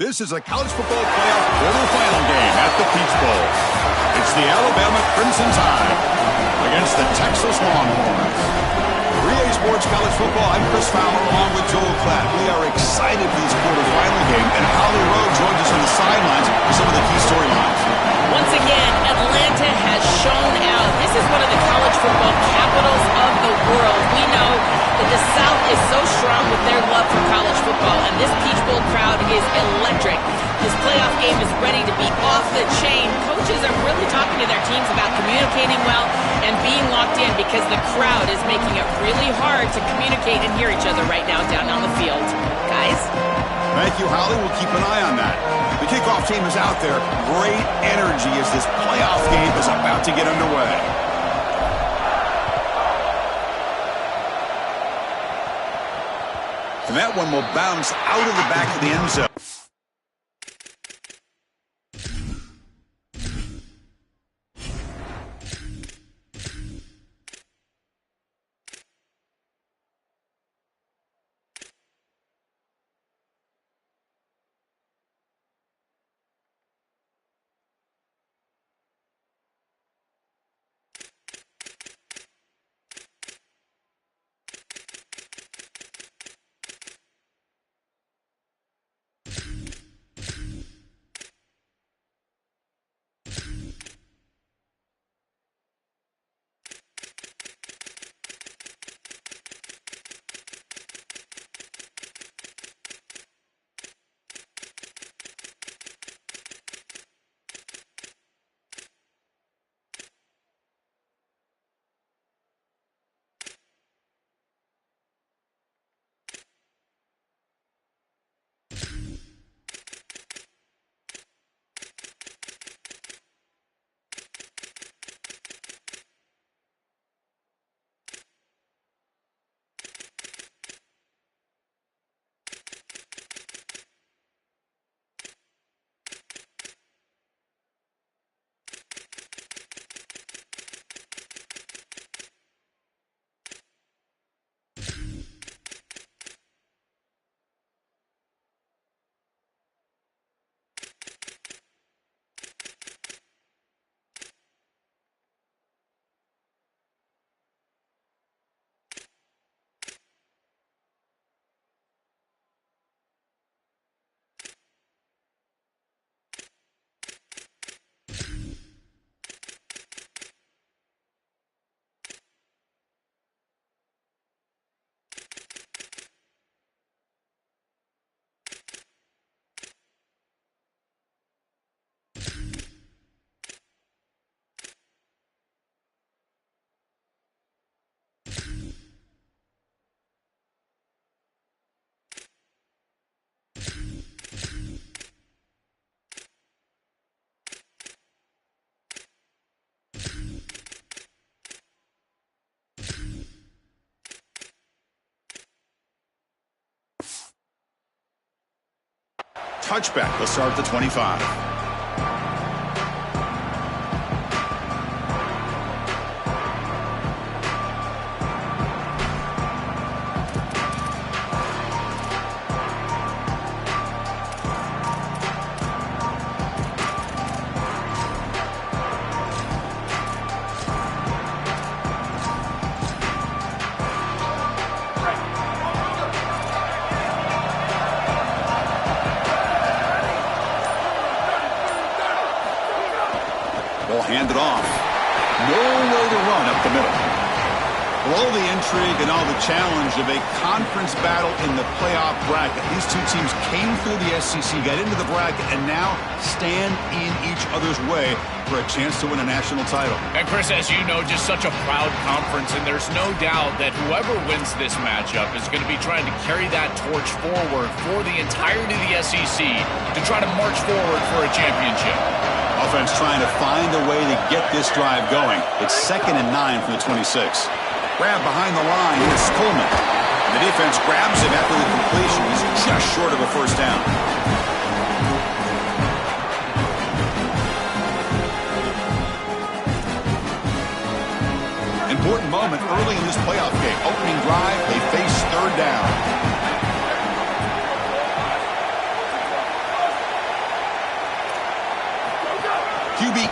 This is a college football playoff quarterfinal game at the Peach Bowl. It's the Alabama Crimson Tide against the Texas Longhorns. 3A Sports College Football, I'm Chris Fowler along with Joel Klatt. We are excited for this quarterfinal game, and Holly Rowe joins us on the sidelines for some of the key storylines. Once again, Atlanta has shown out. This is one of the college football capitals of the world. We know that the South is so strong with their love for college football, and this Peach Bowl crowd is electric. This playoff game is ready to be off the chain. Coaches are really talking to their teams about communicating well and being locked in because the crowd is making it really hard to communicate and hear each other right now down on the field. Guys? Thank you, Holly. We'll keep an eye on that. The kickoff team is out there. Great energy as this playoff game is about to get underway. And that one will bounce out of the back of the end zone. Touchback. They'll start at the 25. They'll hand it off. Nowhere to run up the middle. Below the intrigue and all the challenge of a conference battle in the playoff bracket, these two teams came through the SEC, got into the bracket, and now stand in each other's way for a chance to win a national title. And Chris, as you know, just such a proud conference, and there's no doubt that whoever wins this matchup is going to be trying to carry that torch forward for the entirety of the SEC to try to march forward for a championship. Offense trying to find a way to get this drive going. It's 2nd and 9 from the 26. Grab behind the line, and it's Coleman. The defense grabs him after the completion. He's just short of a first down. Important moment early in this playoff game. Opening drive, they face 3rd down.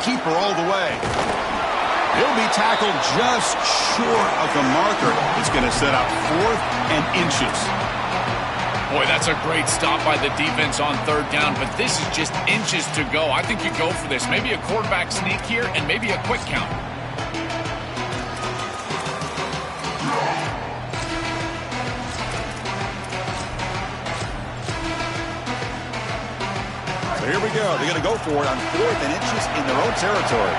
keeper all the way. He'll be tackled just short of the marker. It's going to set up 4th and inches. Boy, that's a great stop by the defense on 3rd down, but this is just inches to go. I think you go for this. Maybe a quarterback sneak here and maybe a quick count. So here we go. They're going to go for it on 4th and inches in their own territory.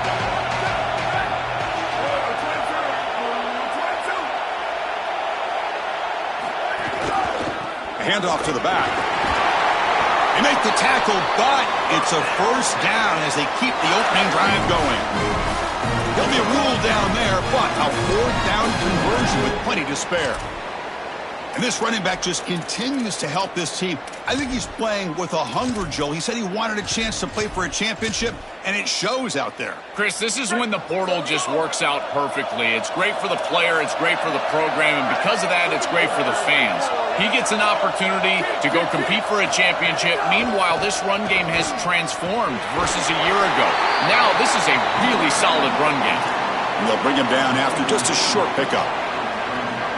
Handoff to the back. They make the tackle, but it's a 1st down as they keep the opening drive going. He'll be ruled down there, but a 4th down conversion with plenty to spare. And this running back just continues to help this team. I think he's playing with a hunger, Joe. He said he wanted a chance to play for a championship, and it shows out there. Chris, this is when the portal just works out perfectly. It's great for the player, it's great for the program, and because of that, it's great for the fans. He gets an opportunity to go compete for a championship. Meanwhile, this run game has transformed versus a year ago. Now, this is a really solid run game. And they'll bring him down after just a short pickup.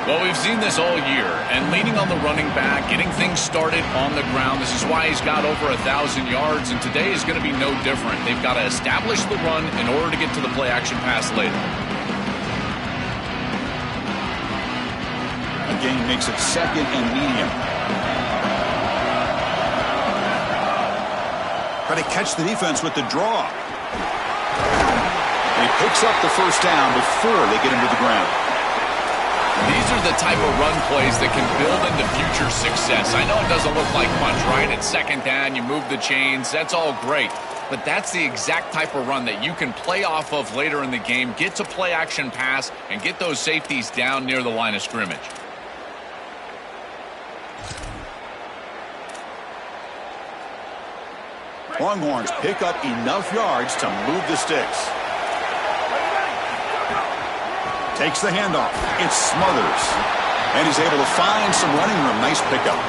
Well, we've seen this all year, and leaning on the running back, getting things started on the ground. This is why he's got over 1,000 yards, and today is going to be no different. They've got to establish the run in order to get to the play-action pass later. Again, makes it 2nd and medium. Try to catch the defense with the draw. And he picks up the 1st down before they get him to the ground. These are the type of run plays that can build into future success. I know it doesn't look like much, right? It's 2nd down, you move the chains, that's all great. But that's the exact type of run that you can play off of later in the game, get to play action pass, and get those safeties down near the line of scrimmage. Longhorns pick up enough yards to move the sticks. Takes the handoff. It smothers. And he's able to find some running room. Nice pickup.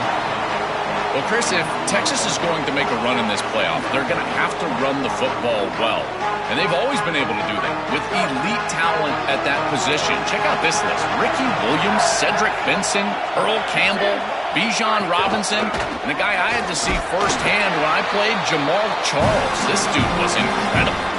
Well, Chris, if Texas is going to make a run in this playoff, they're going to have to run the football well. And they've always been able to do that with elite talent at that position. Check out this list. Ricky Williams, Cedric Benson, Earl Campbell, Bijan Robinson, and a guy I had to see firsthand when I played, Jamal Charles. This dude was incredible.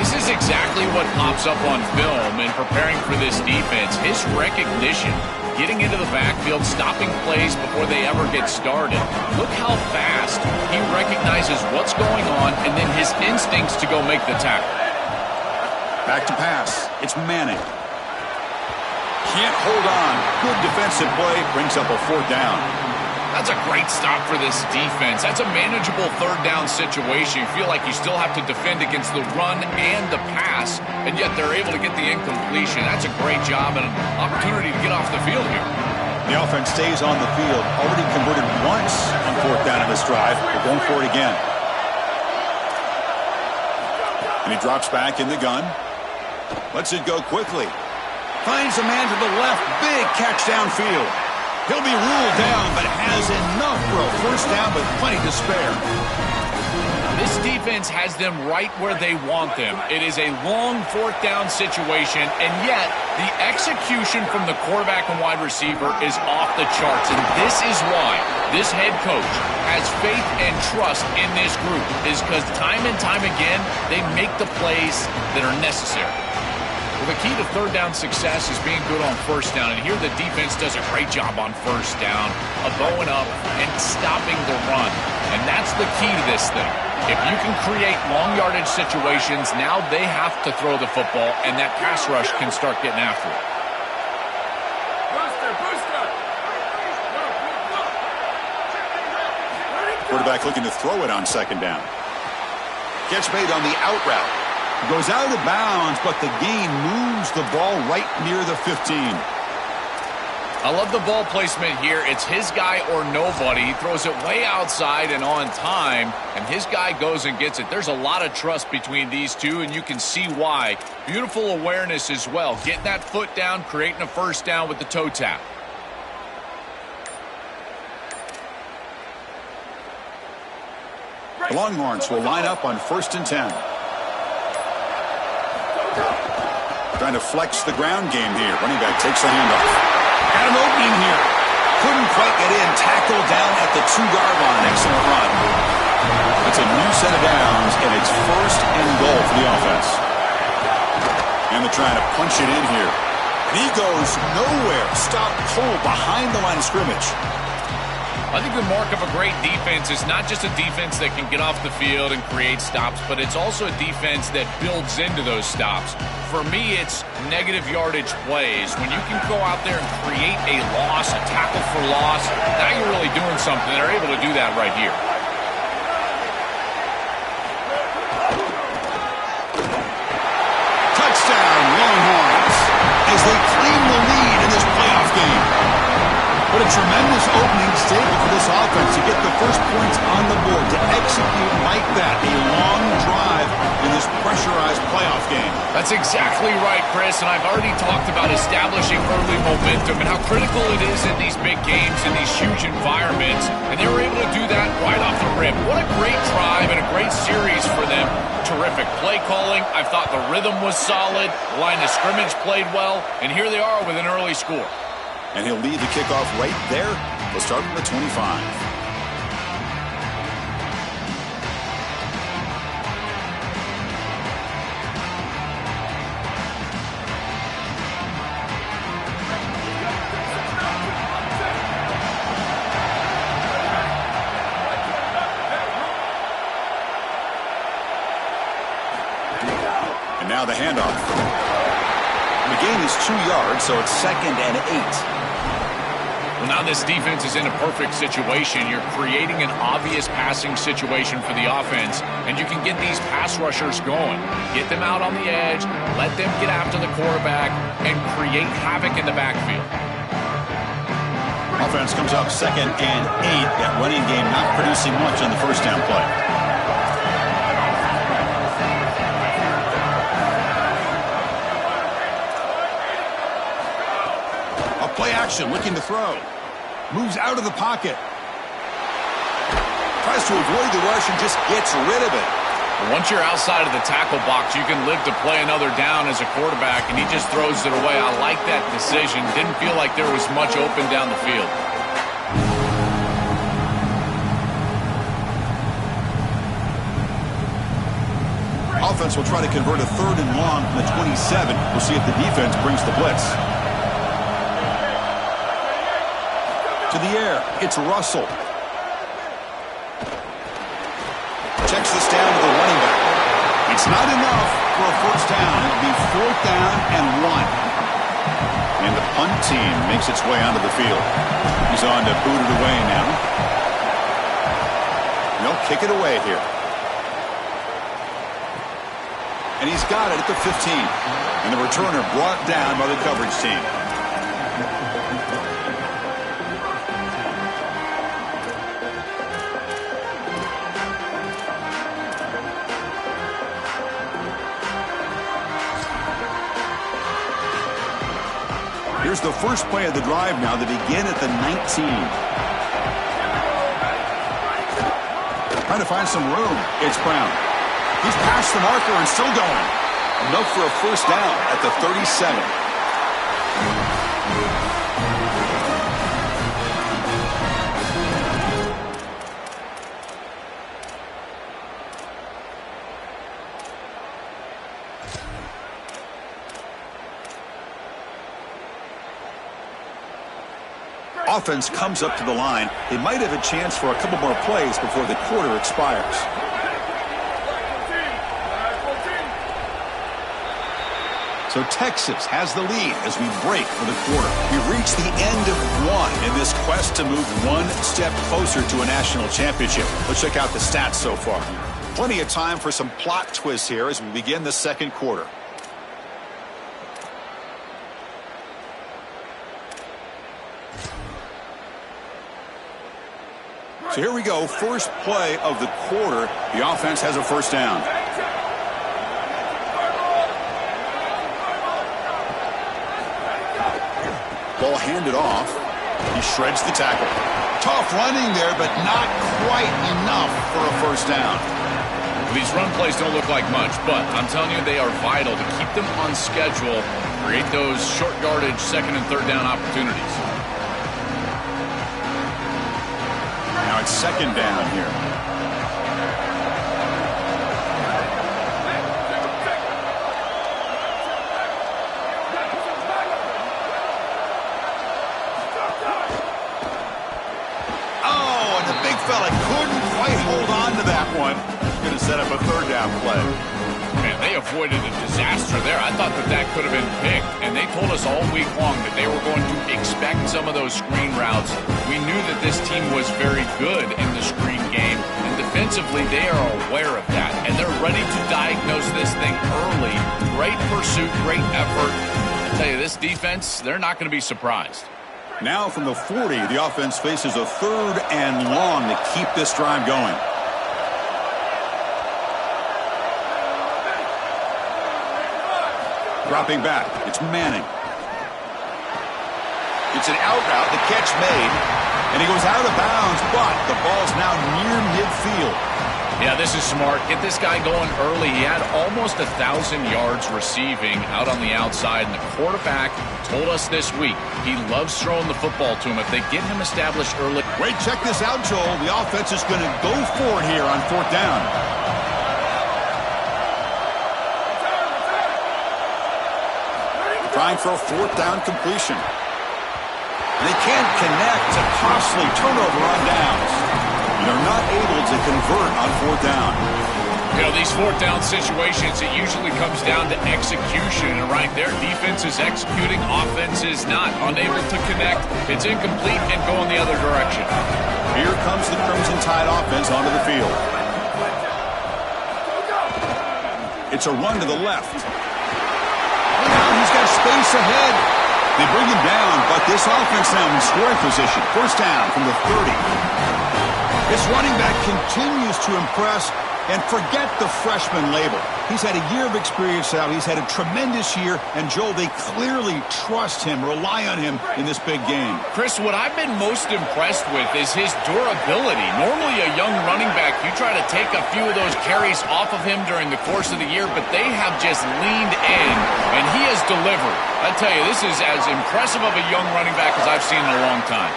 This is exactly what pops up on film in preparing for this defense. His recognition, getting into the backfield, stopping plays before they ever get started. Look how fast he recognizes what's going on and then his instincts to go make the tackle. Back to pass. It's Manning. Can't hold on. Good defensive play. Brings up a 4th down. That's a great stop for this defense. That's a manageable 3rd down situation. You feel like you still have to defend against the run and the pass, and yet they're able to get the incompletion. That's a great job and an opportunity to get off the field here. The offense stays on the field. Already converted once on 4th down in this drive. They're going for it again. And he drops back in the gun. Lets it go quickly. Finds a man to the left. Big catch downfield. He'll be ruled down, but has enough for a 1st down with plenty to spare. This defense has them right where they want them. It is a long 4th down situation, and yet the execution from the quarterback and wide receiver is off the charts. And this is why this head coach has faith and trust in this group, is because time and time again, they make the plays that are necessary. Well, the key to 3rd down success is being good on 1st down, and here the defense does a great job on 1st down of going up and stopping the run. And that's the key to this thing. If you can create long yardage situations, now they have to throw the football, and that pass rush can start getting after it. Quarterback looking to throw it on 2nd down. Catch made on the out route. Goes out of bounds, but the gain moves the ball right near the 15. I love the ball placement here. It's his guy or nobody. He throws it way outside and on time, and his guy goes and gets it. There's a lot of trust between these two, and you can see why. Beautiful awareness as well. Getting that foot down, creating a 1st down with the toe tap. The Longhorns will line up on 1st and 10. Trying to flex the ground game here. Running back takes the handoff. Got an opening here. Couldn't quite get in. Tackled down at the 2-yard line. Excellent run. It's a new set of downs, and it's 1st and goal for the offense. And they're trying to punch it in here. And he goes nowhere. Stop cold behind the line of scrimmage. I think the mark of a great defense is not just a defense that can get off the field and create stops, but it's also a defense that builds into those stops. For me, it's negative yardage plays. When you can go out there and create a loss, a tackle for loss, now you're really doing something. They're able to do that right here. Touchdown, Longhorns, as they claim the lead in this playoff game. What a tremendous opening statement for this offense to get the first points on the board, to execute like that, a long drive in this pressurized playoff game. That's exactly right, Chris, and I've already talked about establishing early momentum and how critical it is in these big games, in these huge environments, and they were able to do that right off the rip. What a great drive and a great series for them. Terrific play calling. I thought the rhythm was solid, the line of scrimmage played well, and here they are with an early score. And he'll lead the kickoff right there. We'll start from the 25. And now the handoff. The gain is 2 yards, so it's 2nd and 8. Well, now this defense is in a perfect situation. You're creating an obvious passing situation for the offense, and you can get these pass rushers going. Get them out on the edge, let them get after the quarterback, and create havoc in the backfield. Offense comes up 2nd and 8. That running game not producing much on the first down play. Play action, looking to throw. Moves out of the pocket. Tries to avoid the rush and just gets rid of it. Once you're outside of the tackle box, you can live to play another down as a quarterback, and he just throws it away. I like that decision. Didn't feel like there was much open down the field. Offense will try to convert a 3rd and long from the 27. We'll see if the defense brings the blitz. To the air, it's Russell. Checks this down to the running back. It's not enough for a first down. It'll be 4th down and 1. And the punt team makes its way onto the field. He's on to boot it away now. They'll kick it away here. And he's got it at the 15. And the returner brought down by the coverage team. Here's the first play of the drive now. They begin at the 19. Trying to find some room. It's Brown. He's past the marker and still going. Enough for a first down at the 37. Offense comes up to the line. They might have a chance for a couple more plays before the quarter expires. So Texas has the lead as we break for the quarter. We've reached the end of 1 in this quest to move 1 step closer to a national championship. Let's check out the stats so far. Plenty of time for some plot twists here as we begin the second quarter. So here we go, first play of the quarter. The offense has a first down. Ball handed off. He shreds the tackle. Tough running there, but not quite enough for a first down. These run plays don't look like much, but I'm telling you, they are vital to keep them on schedule, create those short yardage second and third down opportunities. Now it's second down here. Oh, and the big fella couldn't quite hold on to that one. Going to set up a third down play. Man, they avoided a disaster there. I thought that could have been picked, and they told us all week long that they were going to expect some of those screen routes. We knew that this team was very good in the screen game, and defensively they are aware of that, and they're ready to diagnose this thing early. Great pursuit, great effort. I tell you, this defense, they're not going to be surprised. Now from the 40, the offense faces a third and long to keep this drive going. Dropping back, it's Manning. It's an out route, the catch made, and he goes out of bounds, but the ball's now near midfield. Yeah, this is smart. Get this guy going early. He had almost 1,000 yards receiving out on the outside, and the quarterback told us this week he loves throwing the football to him. If they get him established early. Wait, check this out, Joel. The offense is going to go for it here on fourth down. Trying for a fourth down completion. And they can't connect. A costly turnover on downs. They're not able to convert on fourth down. You know, these fourth down situations, it usually comes down to execution. And right there, defense is executing, offense is not. Unable to connect. It's incomplete and going the other direction. Here comes the Crimson Tide offense onto the field. It's a run to the left. Now he's got space ahead. They bring him down, but this offense now in scoring position. First down from the 30. This running back continues to impress, and forget the freshman label. He's had a year of experience now. He's had a tremendous year, and Joel, they clearly trust him, rely on him in this big game. Chris, what I've been most impressed with is his durability. Normally a young running back, you try to take a few of those carries off of him during the course of the year, but they have just leaned in, and he has delivered. I tell you, this is as impressive of a young running back as I've seen in a long time.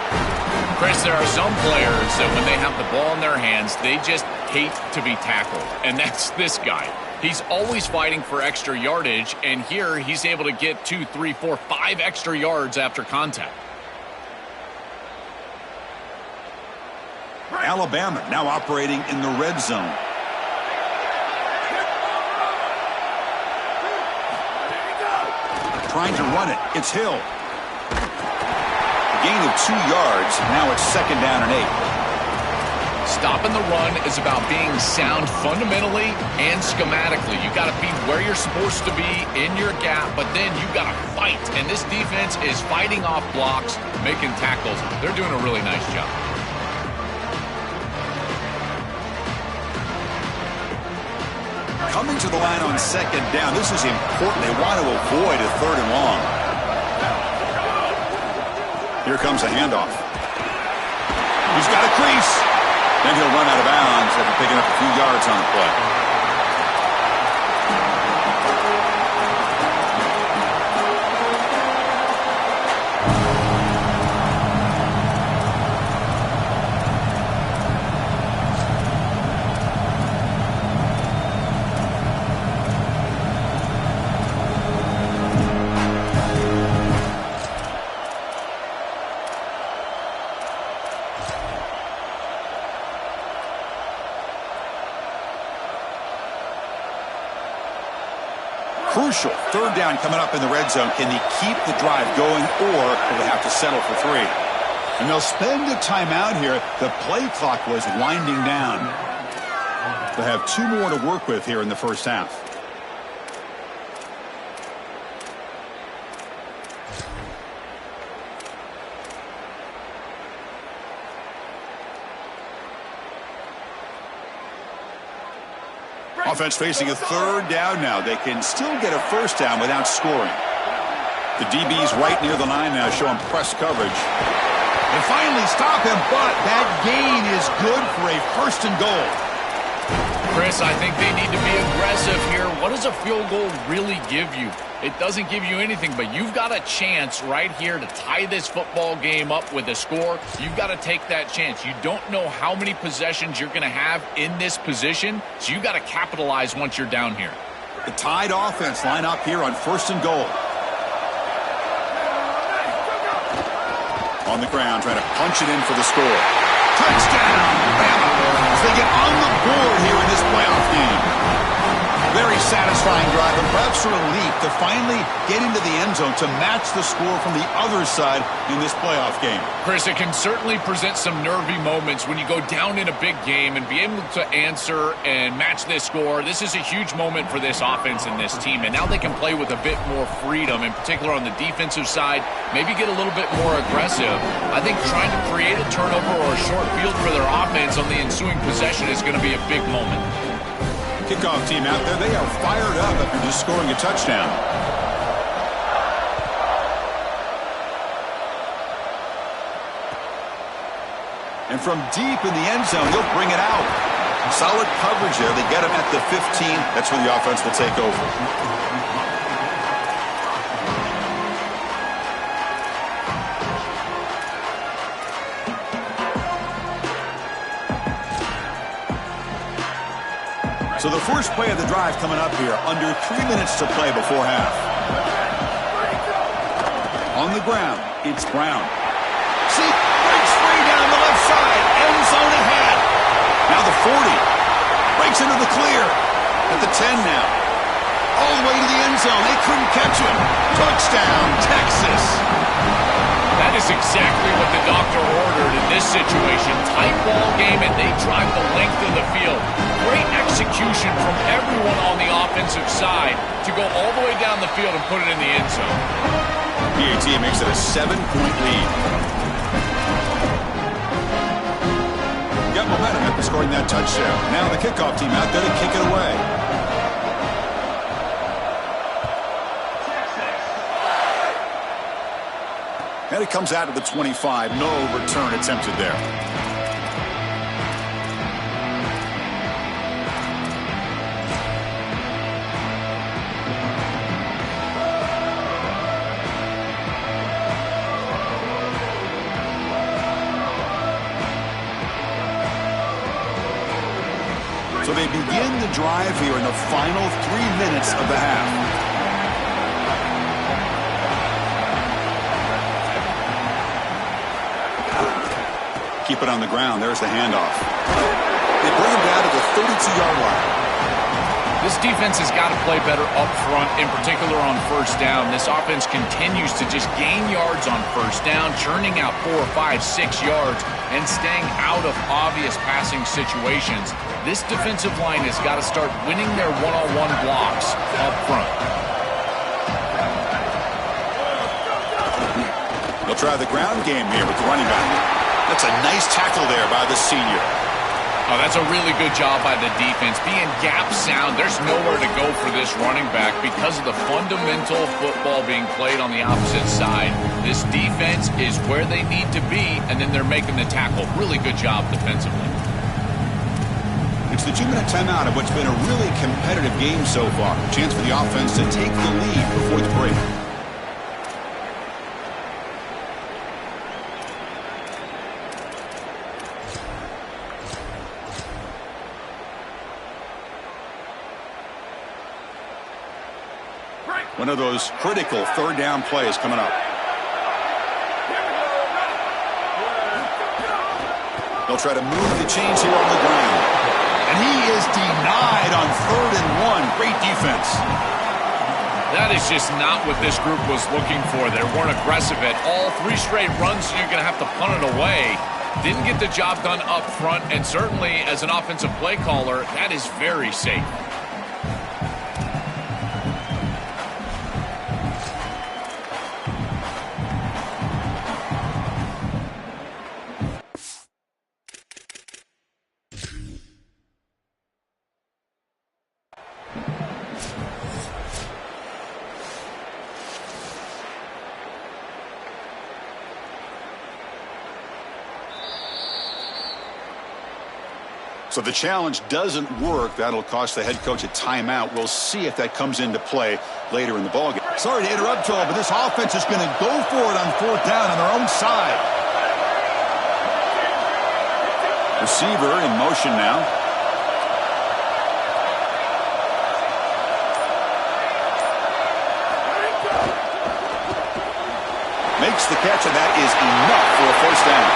Chris, there are some players that when they have the ball in their hands, they just hate to be tackled, and that's this guy. He's always fighting for extra yardage, and here he's able to get 2, 3, 4, 5 extra yards after contact. Alabama now operating in the red zone. Trying to run it. It's Hill. A gain of 2 yards. Now it's second down and 8. Stopping the run is about being sound fundamentally and schematically. You got to be where you're supposed to be in your gap, but then you got to fight. And this defense is fighting off blocks, making tackles. They're doing a really nice job. Coming to the line on second down. This is important. They want to avoid a third and long. Here comes a handoff. He's got a crease. Then he'll run out of bounds after picking up a few yards on the play. Crucial. Third down coming up in the red zone. Can they keep the drive going, or will they have to settle for 3? And they'll spend a timeout here. The play clock was winding down. They'll have 2 more to work with here in the first half. Offense facing a third down now. They can still get a first down without scoring. The DB's right near the line now, showing press coverage. They finally stop him, but that gain is good for a first and goal. Chris, I think they need to be aggressive here. What does a field goal really give you? It doesn't give you anything, but you've got a chance right here to tie this football game up with a score. You've got to take that chance. You don't know how many possessions you're going to have in this position, so you've got to capitalize once you're down here. The tied offense line up here on 1st and goal. On the ground, trying to punch it in for the score. Touchdown, Bama, as they get on the board here in this playoff game. Very satisfying drive, and perhaps a relief to finally get into the end zone to match the score from the other side in this playoff game. Chris, it can certainly present some nervy moments when you go down in a big game and be able to answer and match this score. This is a huge moment for this offense and this team, and now they can play with a bit more freedom, in particular on the defensive side, maybe get a little bit more aggressive. I think trying to create a turnover or a short field for their offense on the ensuing possession is going to be a big moment. Kickoff team out there, they are fired up after just scoring a touchdown. And from deep in the end zone, he'll bring it out. Solid coverage there. They get him at the 15. That's where the offense will take over. So the first play of the drive coming up here, under 3 minutes to play before half. On the ground, it's Brown. See, breaks free down the left side, end zone ahead. Now the 40, breaks into the clear, at the 10 now. All the way to the end zone, they couldn't catch him. Touchdown, Texas. That is exactly what the doctor ordered in this situation. Tight ball game, and they drive the length of the field. Great execution from everyone on the offensive side to go all the way down the field and put it in the end zone. PAT makes it a 7-point lead. Got momentum after scoring that touchdown. Now the kickoff team out there to kick it away. And it comes out of the 25. No return attempted there. So they begin the drive here in the final 3 minutes of the half. Keep it on the ground. There's the handoff. They bring him down to the 32-yard line. This defense has got to play better up front, in particular on first down. This offense continues to just gain yards on first down, churning out 4, 5, 6 yards, and staying out of obvious passing situations. This defensive line has got to start winning their one-on-one blocks up front. They'll try the ground game here with the running back. That's a nice tackle there by the senior. Oh, that's a really good job by the defense. Being gap sound, there's nowhere to go for this running back because of the fundamental football being played on the opposite side. This defense is where they need to be, and then they're making the tackle. Really good job defensively. It's the 2-minute timeout of what's been a really competitive game so far. Chance for the offense to take the lead before the break. One of those critical third down plays coming up. They'll try to move the chains here on the ground. And he is denied on 3rd and 1. Great defense. That is just not what this group was looking for. They weren't aggressive at all. 3 straight runs, so you're going to have to punt it away. Didn't get the job done up front, and certainly as an offensive play caller, that is very safe. So the challenge doesn't work. That'll cost the head coach a timeout. We'll see if that comes into play later in the ballgame. Sorry to interrupt, Joel, but this offense is going to go for it on 4th down on their own side. Receiver in motion now. Makes the catch, and that is enough for a 1st down.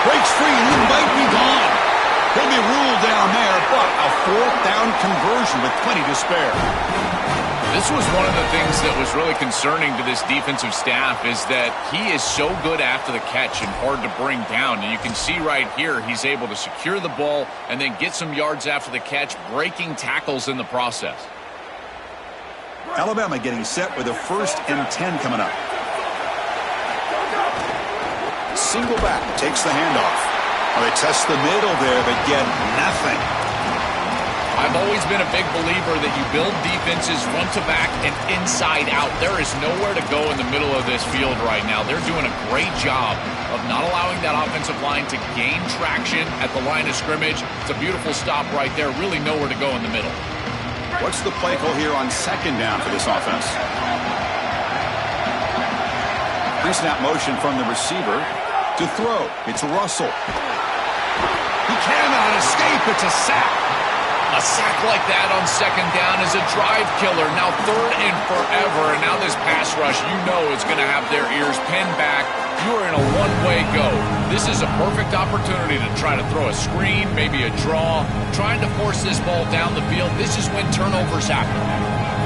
Breaks free, and he might be gone. He'll be ruled down there, but a 4th down conversion with plenty to spare. This was one of the things that was really concerning to this defensive staff is that he is so good after the catch and hard to bring down. And you can see right here he's able to secure the ball and then get some yards after the catch, breaking tackles in the process. Alabama getting set with a 1st and 10 coming up. Single back, takes the handoff. Well, they test the middle there, but get nothing. I've always been a big believer that you build defenses front to back and inside out. There is nowhere to go in the middle of this field right now. They're doing a great job of not allowing that offensive line to gain traction at the line of scrimmage. It's a beautiful stop right there. Really nowhere to go in the middle. What's the play call here on 2nd down for this offense? Pre-snap motion from the receiver to throw. It's Russell. He cannot escape. It's a sack. A sack like that on 2nd down is a drive killer. Now 3rd and forever, and now this pass rush, you know it's going to have their ears pinned back. You are in a one-way go. This is a perfect opportunity to try to throw a screen, maybe a draw, trying to force this ball down the field. This is when turnovers happen.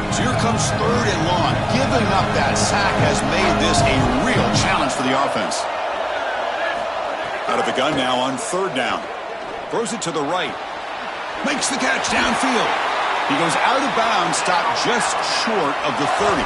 So here comes 3rd and long. Giving up that sack has made this a real challenge for the offense. Out of the gun now on 3rd down. Throws it to the right. Makes the catch downfield. He goes out of bounds, stopped just short of the 30.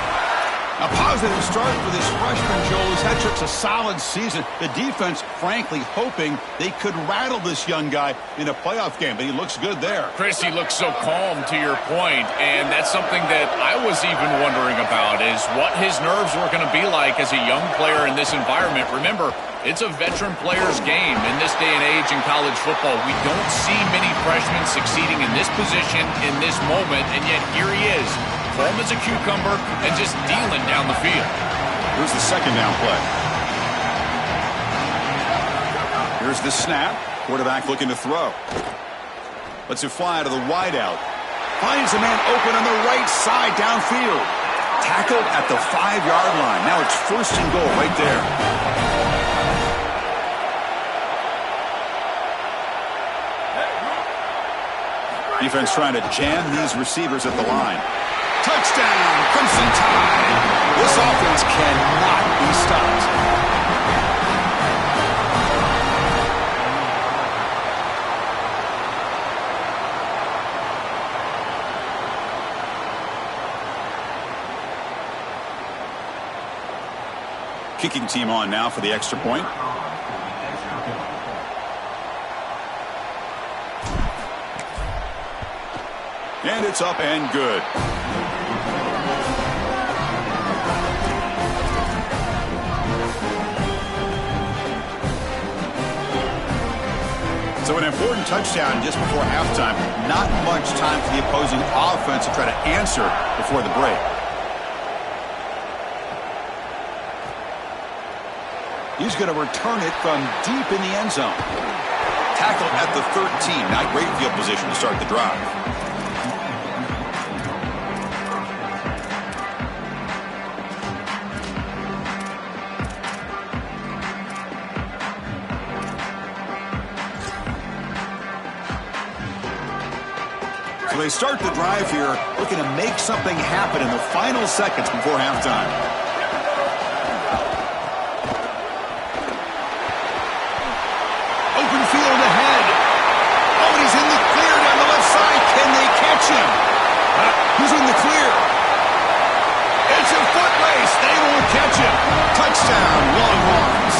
A positive start for this freshman, Joel, who's had such a solid season. The defense, frankly, hoping they could rattle this young guy in a playoff game, but he looks good there. Chris, he looks so calm to your point, and that's something that I was even wondering about, is what his nerves were going to be like as a young player in this environment. Remember, it's a veteran player's game in this day and age in college football. We don't see many freshmen succeeding in this position in this moment, and yet here he is, calm as a cucumber and just dealing down the field. Here's the 2nd down play. Here's the snap. Quarterback looking to throw. Lets it fly to the wideout. Finds a man open on the right side downfield. Tackled at the 5-yard line. Now it's 1st and goal right there. Defense trying to jam these receivers at the line. Touchdown, Crimson Tide. This offense cannot be stopped. Kicking team on now for the extra point. And it's up and good. So an important touchdown just before halftime. Not much time for the opposing offense to try to answer before the break. He's going to return it from deep in the end zone. Tackled at the 13. Not great field position to start the drive. So they start the drive here, looking to make something happen in the final seconds before halftime. Open field ahead. Oh, and he's in the clear down the left side. Can they catch him? He's in the clear. It's a foot race. They won't catch him. Touchdown, Longhorns.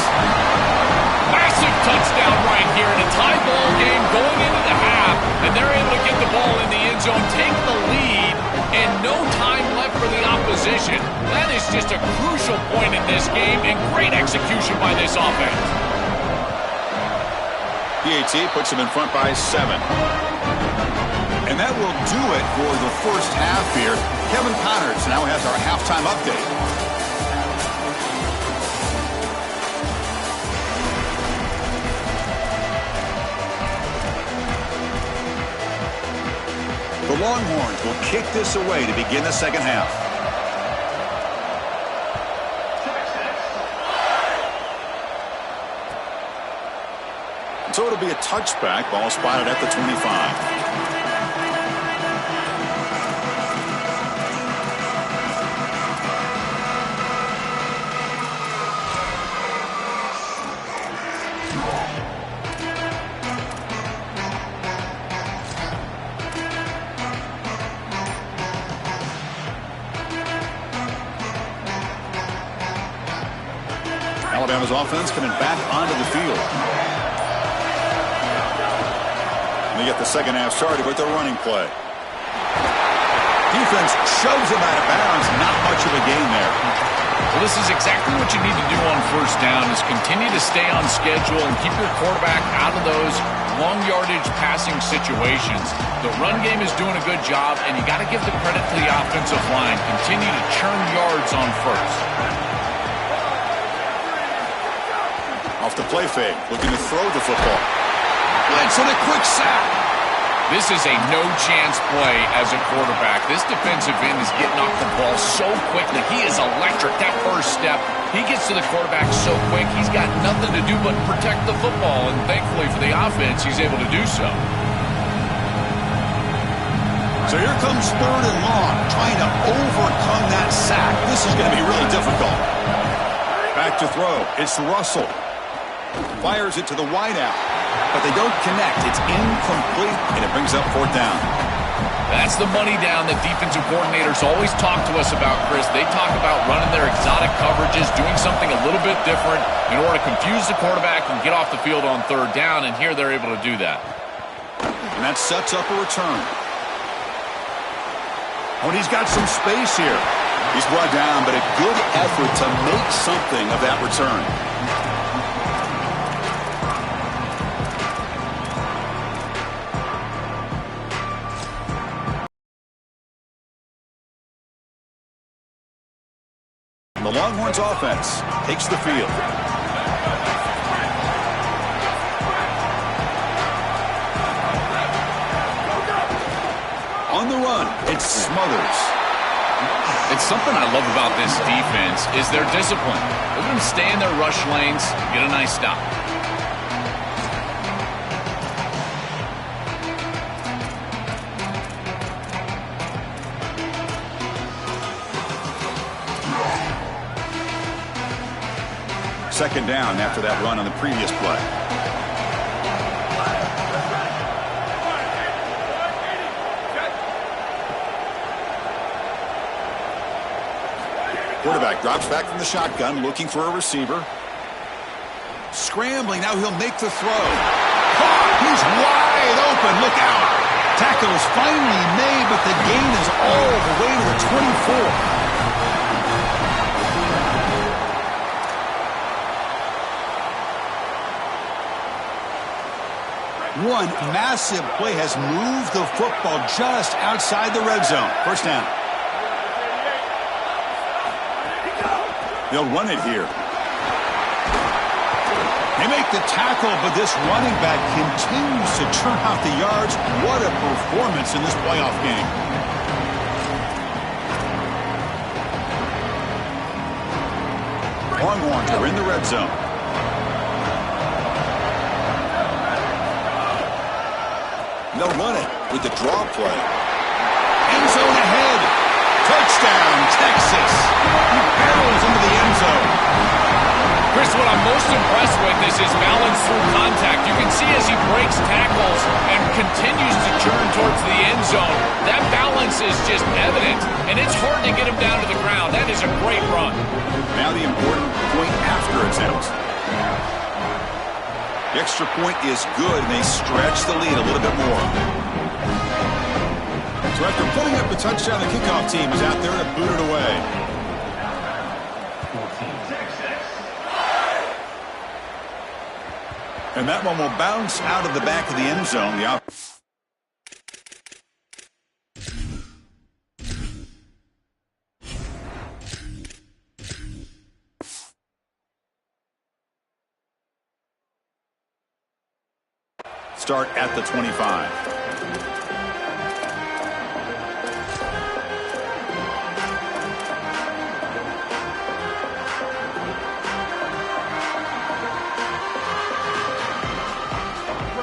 Massive touchdown right here in a tie ball game going into the half, and they're able to get the ball in the end zone, take the lead, and no time left for the opposition. That is just a crucial point in this game, and great execution by this offense. PAT puts them in front by 7. And that will do it for the first half here. Kevin Connors now has our halftime update. The Longhorns will kick this away to begin the second half. So it'll be a touchback. Ball spotted at the 25. Alabama's offense coming back onto the field. They get the second half started with their running play. Defense shoves him out of bounds. Not much of a gain there. Well, this is exactly what you need to do on first down is continue to stay on schedule and keep your quarterback out of those long yardage passing situations. The run game is doing a good job, and you got to give the credit to the offensive line. Continue to churn yards on first. Off the play fake, looking to throw the football. Blitz and a quick sack. This is a no-chance play as a quarterback. This defensive end is getting off the ball so quickly. He is electric. That first step, he gets to the quarterback so quick, he's got nothing to do but protect the football. And thankfully for the offense, he's able to do so. So here comes third and long, trying to overcome that sack. This is going to be really difficult. Back to throw. It's Russell. Fires it to the wideout. But they don't connect. It's incomplete, and it brings up fourth down. That's the money down that defensive coordinators always talk to us about, Chris. They talk about running their exotic coverages, doing something a little bit different in order to confuse the quarterback and get off the field on third down, and here they're able to do that. And that sets up a return. Oh, and he's got some space here. He's brought down, but a good effort to make something of that return. The Longhorns offense takes the field. On the run, it's Smothers. It's something I love about this defense is their discipline. They're going to stay in their rush lanes, get a nice stop. Second down after that run on the previous play. Quarterback drops back from the shotgun, looking for a receiver. Scrambling, now he'll make the throw. He's wide open, look out. Tackle is finally made, but the gain is all the way to the 24. One massive play has moved the football just outside the red zone. First down. They'll run it here. They make the tackle, but this running back continues to churn out the yards. What a performance in this playoff game. Longhorns are in the red zone. They'll run it with the draw play. End zone ahead. Touchdown, Texas. He barrels into the end zone. Chris, what I'm most impressed with is his balance through contact. You can see as he breaks tackles and continues to churn towards the end zone, that balance is just evident, and it's hard to get him down to the ground. That is a great run. Now the important point after attempt. The extra point is good, and they stretch the lead a little bit more. So after putting up the touchdown, the kickoff team is out there to boot it away. And that one will bounce out of the back of the end zone. start at the 25.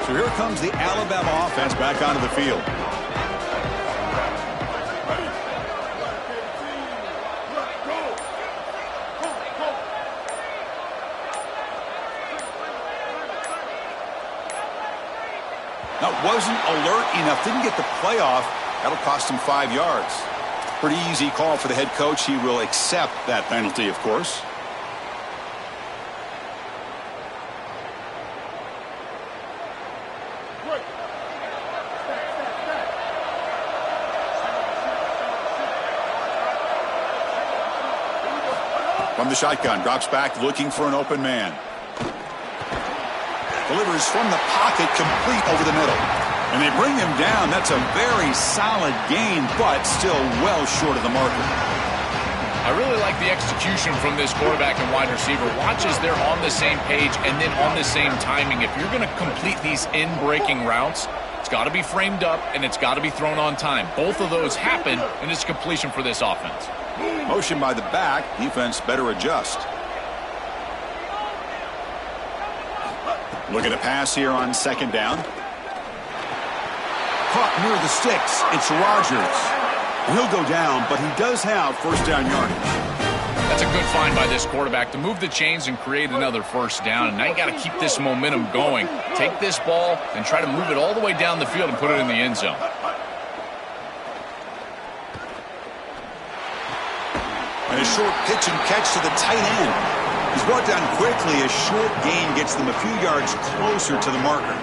So here comes the Alabama offense back onto the field. Now, wasn't alert enough, didn't get the play off. That'll cost him 5 yards. Pretty easy call for the head coach. He will accept that penalty, of course. From the shotgun, drops back, looking for an open man. Delivers from the pocket, complete over the middle. And they bring him down. That's a very solid gain, but still well short of the marker. I really like the execution from this quarterback and wide receiver. Watch as they're on the same page and then on the same timing. If you're going to complete these in-breaking routes, it's got to be framed up and it's got to be thrown on time. Both of those happen, and it's completion for this offense. Motion by the back. Defense better adjust. Looking to pass here on second down. Caught near the sticks. It's Rodgers. He'll go down, but he does have first down yardage. That's a good find by this quarterback to move the chains and create another first down. And now you got to keep this momentum going. Take this ball and try to move it all the way down the field and put it in the end zone. And a short pitch and catch to the tight end. He's brought down quickly. A short gain gets them a few yards closer to the marker.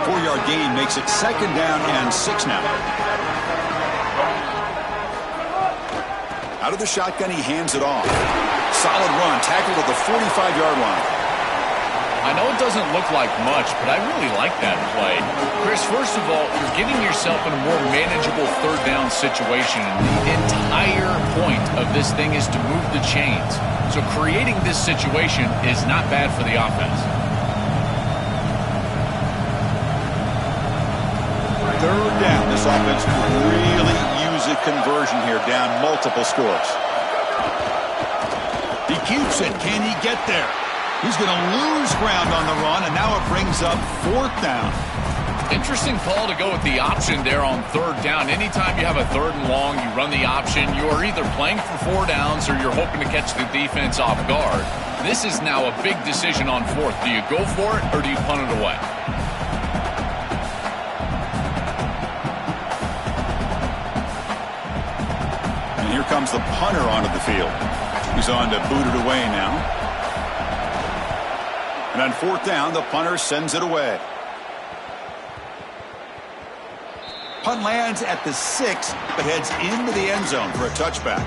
4-yard gain makes it second down and 6 now. Out of the shotgun, he hands it off. Solid run, tackled at the 45-yard line. I know it doesn't look like much, but I really like that play. Chris, first of all, you're getting yourself in a more manageable third down situation. The entire point of this thing is to move the chains. So creating this situation is not bad for the offense. Third down. This offense could really use a conversion here, down multiple scores. He keeps it. Can he get there? He's going to lose ground on the run, and now it brings up fourth down. Interesting call to go with the option there on third down. Anytime you have a third and long, you run the option. You are either playing for 4 downs or you're hoping to catch the defense off guard. This is now a big decision on fourth. Do you go for it or do you punt it away? And here comes the punter onto the field. He's on to boot it away now. And on fourth down, the punter sends it away. Punt lands at the 6, but heads into the end zone for a touchback.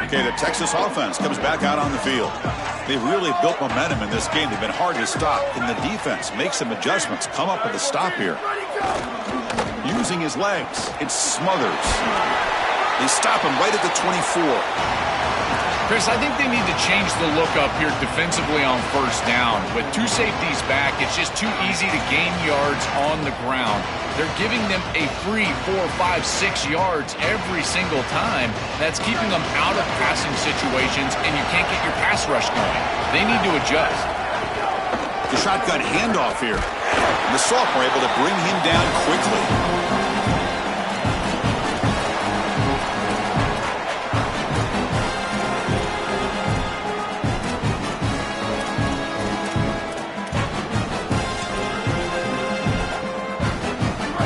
Okay, the Texas offense comes back out on the field. They've really built momentum in this game. They've been hard to stop. And the defense makes some adjustments. Come up with a stop here. Using his legs, it's Smothers. They stop him right at the 24. Chris, I think they need to change the look up here defensively on first down. With 2 safeties back, it's just too easy to gain yards on the ground. They're giving them a free 4, 5, 6 yards every single time. That's keeping them out of passing situations, and you can't get your pass rush going. They need to adjust. The shotgun handoff here. And the sophomore able to bring him down quickly.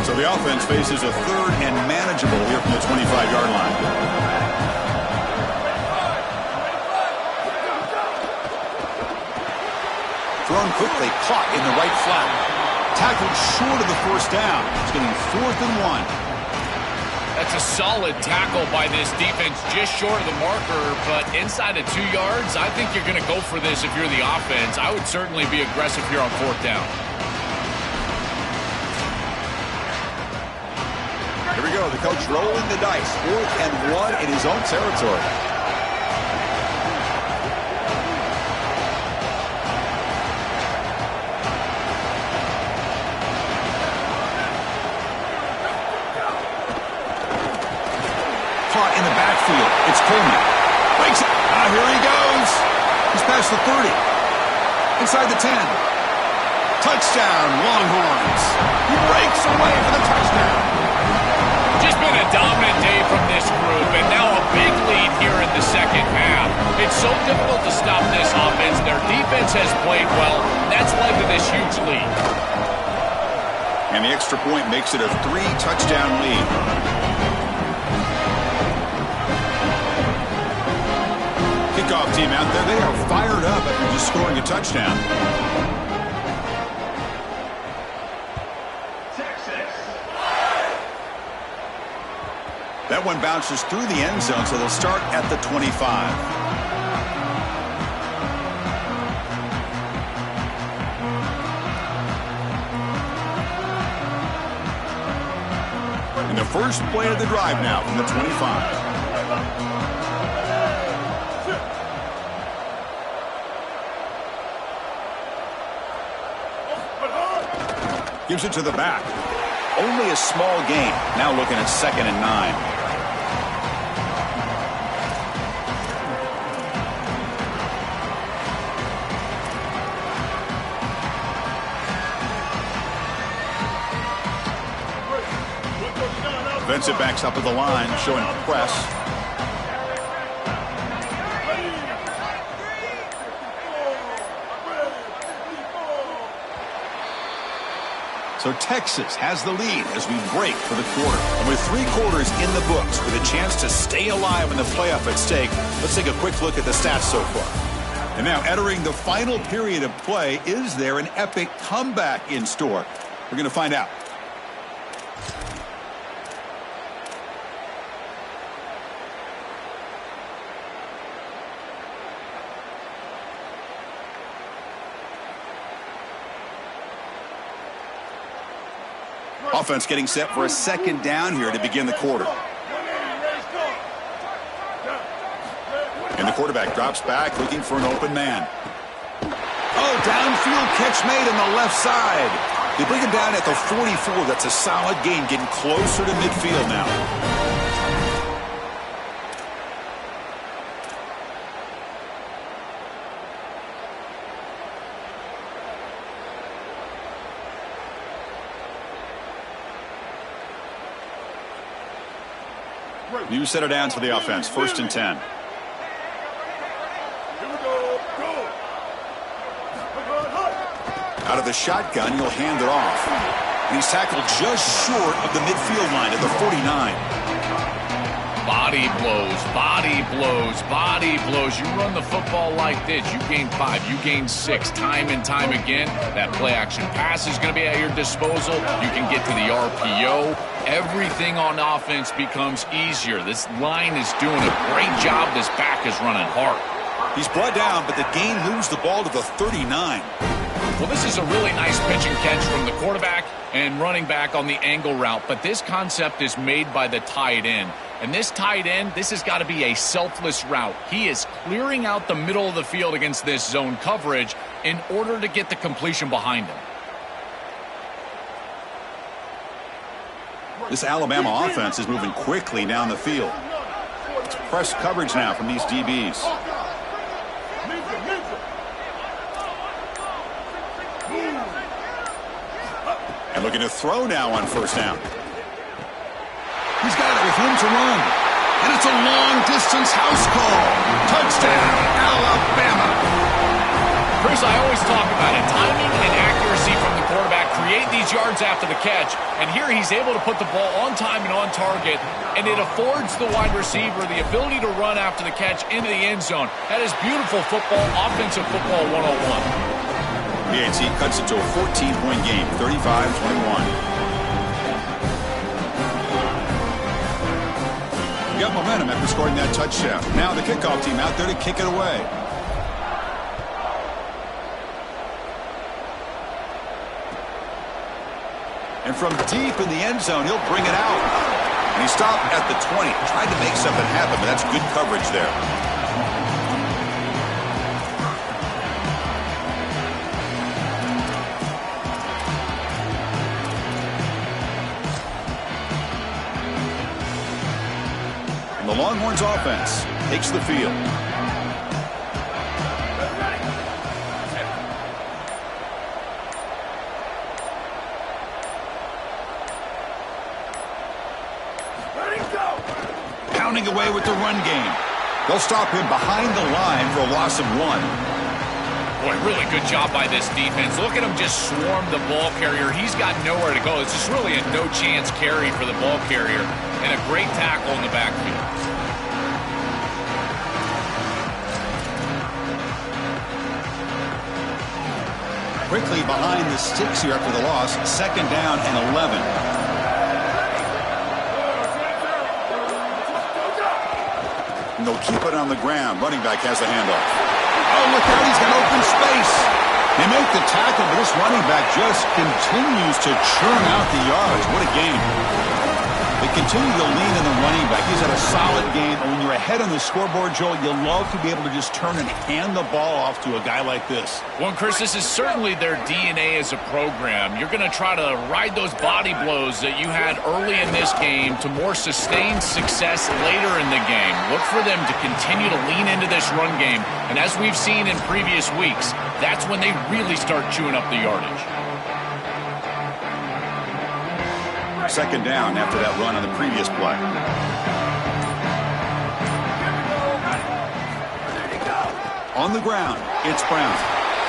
So the offense faces a third and manageable here from the 25-yard line. Thrown quickly, caught in the right flat. Tackled short of the first down. It's getting 4th and 1. That's a solid tackle by this defense, just short of the marker, but inside of 2 yards, I think you're going to go for this if you're the offense. I would certainly be aggressive here on 4th down. we go. The coach rolling the dice. 4th and 1 in his own territory. Caught in the backfield. It's Coleman. Breaks it. Here he goes. He's past the 30. Inside the 10. Touchdown, Longhorns. He breaks away for the touchdown. Just been a dominant day from this group, and now a big lead here in the second half. It's so difficult to stop this offense. Their defense has played well. That's led to this huge lead. And the extra point makes it a 3-touchdown lead. Kickoff team out there, they are fired up after just scoring a touchdown. That one bounces through the end zone, so they'll start at the 25. And the first play of the drive now from the 25. Gives it to the back. Only a small gain. Now looking at 2nd and 9. Defensive backs up at the line, showing press. So Texas has the lead as we break for the quarter. And with 3 quarters in the books, with a chance to stay alive in the playoff at stake, let's take a quick look at the stats so far. And now entering the final period of play, is there an epic comeback in store? We're going to find out. Offense getting set for a 2nd down here to begin the quarter. And the quarterback drops back looking for an open man. Oh, downfield catch made on the left side. They bring him down at the 44. That's a solid gain, getting closer to midfield now. New set of downs for the offense. 1st and 10. Out of the shotgun, he'll hand it off. And he's tackled just short of the midfield line at the 49. Body blows, body blows, body blows. You run the football like this, you gain 5, you gain 6, time and time again. That play action pass is going to be at your disposal. You can get to the RPO. Everything on offense becomes easier. This line is doing a great job. This back is running hard. He's brought down, but the gain moves the ball to the 39. Well, this is a really nice pitch and catch from the quarterback and running back on the angle route. But this concept is made by the tight end. And this tight end, this has got to be a selfless route. He is clearing out the middle of the field against this zone coverage in order to get the completion behind him. This Alabama offense is moving quickly down the field. It's press coverage now from these DBs. And looking to throw now on 1st down. He's got it with room to run. And it's a long-distance house call. Touchdown, Alabama. Chris, I always talk about it. Timing and accuracy from the quarterback create these yards after the catch. And here he's able to put the ball on time and on target. And it affords the wide receiver the ability to run after the catch into the end zone. That is beautiful football, offensive football 101. The AT cuts it to a 14-point game, 35-21. Got momentum after scoring that touchdown. Now the kickoff team out there to kick it away. And from deep in the end zone, he'll bring it out. And he stopped at the 20. Tried to make something happen, but that's good coverage there. And the Longhorns offense takes the field. Pounding away with the run game. They'll stop him behind the line for a loss of 1. Boy, really good job by this defense. Look at him just swarm the ball carrier. He's got nowhere to go. It's just really a no-chance carry for the ball carrier. And a great tackle in the backfield. Quickly behind the sticks here after the loss. 2nd down and 11. And they'll keep it on the ground. Running back has a handoff. Oh, look out. He's got open space. They make the tackle, but this running back just continues to churn out the yards. What a game. They continue to lean in the running back. He's had a solid game. And when you're ahead on the scoreboard, Joel, you'll love to be able to just turn and hand the ball off to a guy like this. Well, Chris, this is certainly their DNA as a program. You're going to try to ride those body blows that you had early in this game to more sustained success later in the game. Look for them to continue to lean into this run game. And as we've seen in previous weeks, that's when they really start chewing up the yardage. 2nd down after that run on the previous play. On the ground, it's Brown.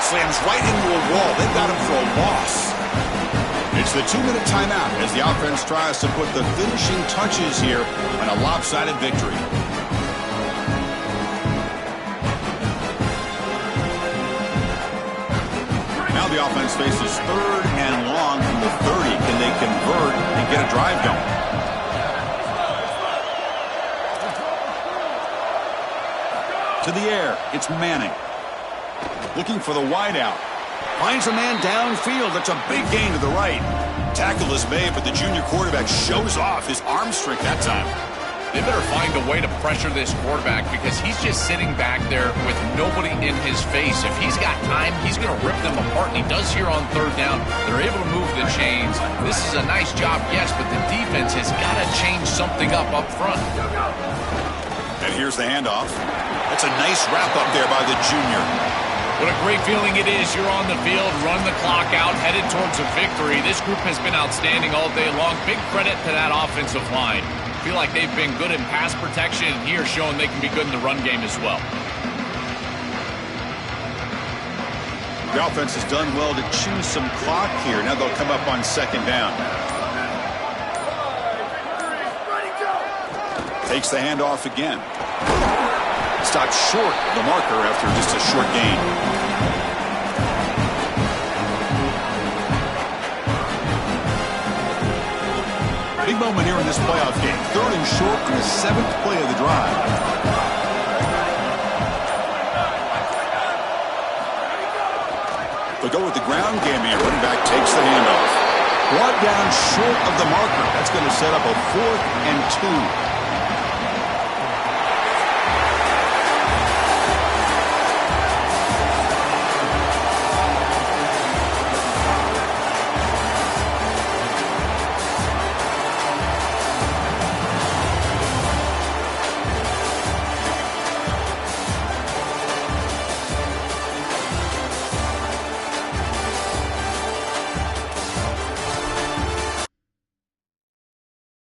Slams right into a wall. They've got him for a loss. It's the 2-minute timeout as the offense tries to put the finishing touches here on a lopsided victory. Now the offense faces 3rd and long from the 30. Can they convert and get a drive going? To the air, it's Manning. Looking for the wideout. Finds a man downfield. That's a big gain to the right. Tackle is made, but the junior quarterback shows off his arm strength that time. They better find a way to pressure this quarterback because he's just sitting back there with nobody in his face. If he's got time, he's going to rip them apart, and he does here on 3rd down. They're able to move the chains. This is a nice job, yes, but the defense has got to change something up front. And here's the handoff. That's a nice wrap-up there by the junior. What a great feeling it is. You're on the field, run the clock out, headed towards a victory. This group has been outstanding all day long. Big credit to that offensive line. Feel like they've been good in pass protection, and here showing they can be good in the run game as well. The offense has done well to chew some clock here. Now they'll come up on 2nd down. Takes the handoff again. Stopped short of the marker after just a short gain. Big moment here in this playoff game. 3rd and short on the 7th play of the drive. They'll go with the ground game here. Running back takes the handoff. Brought down short of the marker. That's going to set up a 4th and 2.